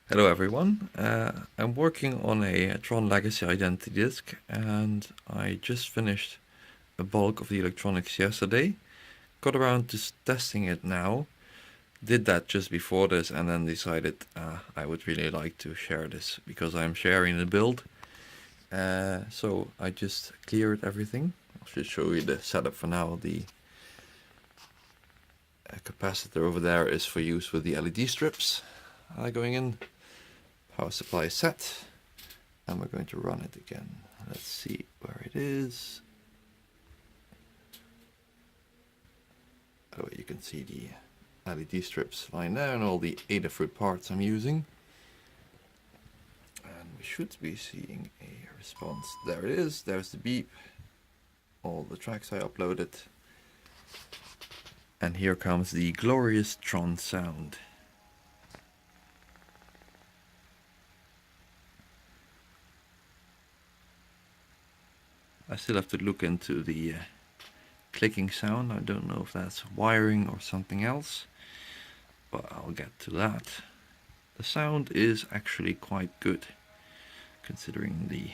Hello everyone, I'm working on a Tron Legacy Identity disk and I just finished a bulk of the electronics yesterday. Got around to testing it now. Did that just before this and then decided I would really like to share this because I'm sharing the build. So I just cleared everything. I'll just show you the setup for now. The capacitor over there is for use with the LED strips going in. Power supply set, and we're going to run it again. Let's see where it is. Oh, you can see the LED strips lying there and all the Adafruit parts I'm using. And we should be seeing a response. There it is, there's the beep. All the tracks I uploaded. And here comes the glorious Tron sound. I still have to look into the clicking sound. I don't know if that's wiring or something else, but I'll get to that. The sound is actually quite good, considering the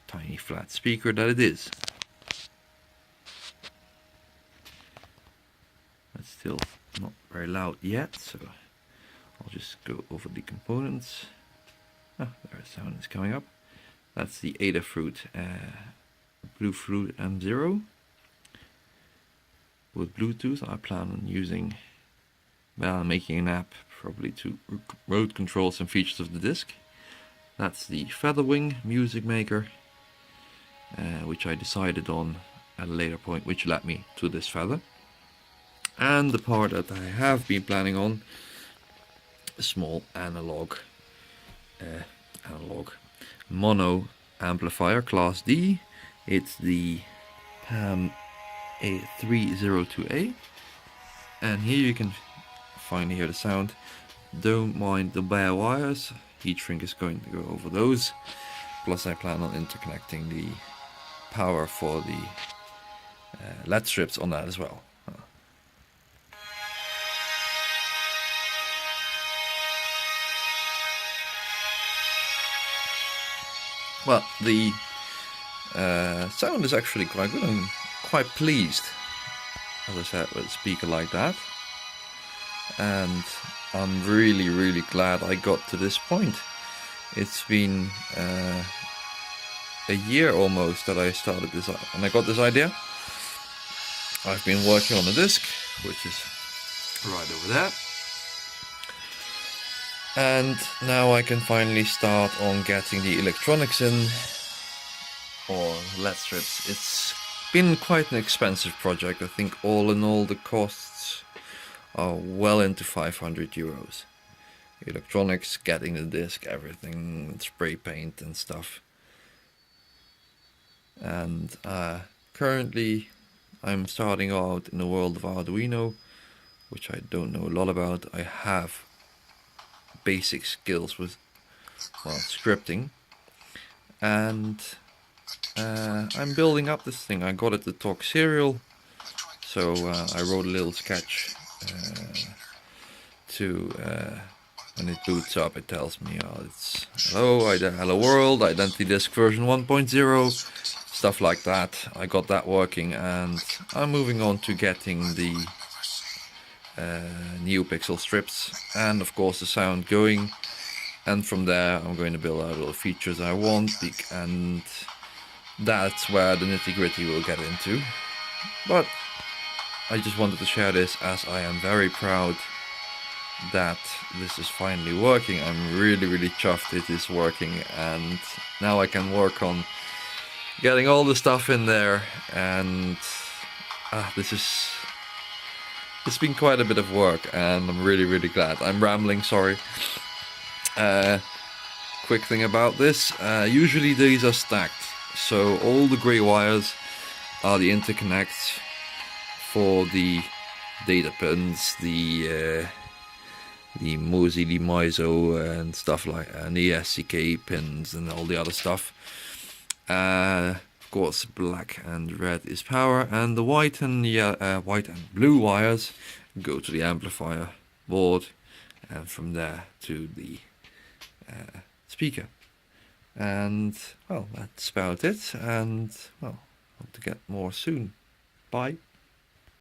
tiny flat speaker that it is. It's still not very loud yet, so I'll just go over the components. There the sound is coming up. That's the Adafruit Bluefruit M0 with Bluetooth. I plan on using, well, making an app probably to remote control some features of the disk. That's the Featherwing music maker, which I decided on at a later point, which led me to this feather. And the part that I have been planning on, a small analog mono amplifier class D. It's the PAM A302A, and here you can finally hear the sound. Don't mind the bare wires, heat shrink is going to go over those. Plus I plan on interconnecting the power for the LED strips on that as well. Well, the sound is actually quite good. I'm quite pleased, as I said, with a speaker like that. And I'm really glad I got to this point. It's been a year almost that I started this up, and I got this idea. I've been working on the disc, which is right over there. And now I can finally start on getting the electronics in, or LED strips. It's been quite an expensive project. I think all in all the costs are well into 500 euros. Electronics, getting the disc, everything, spray paint and stuff. And currently I'm starting out in the world of Arduino, which I don't know a lot about. I have basic skills with, well, scripting, and I'm building up this thing. I got it to talk serial, so I wrote a little sketch when it boots up, it tells me it's hello world, identity disk version 1.0, stuff like that. I got that working, and I'm moving on to getting the NeoPixel strips and of course the sound going, and from there I'm going to build out all the features I want, and that's where the nitty-gritty will get into. But I just wanted to share this, as I am very proud that this is finally working. I'm really chuffed it is working, and now I can work on getting all the stuff in there, and it's been quite a bit of work, and I'm really glad. I'm rambling, sorry. Quick thing about this, usually these are stacked, so all the grey wires are the interconnects for the data pins, the MOSI, the MISO and stuff like, and the SCK pins and all the other stuff. Of course, black and red is power, and the white and blue wires go to the amplifier board and from there to the speaker. And well, that's about it, and well, hope to get more soon. Bye.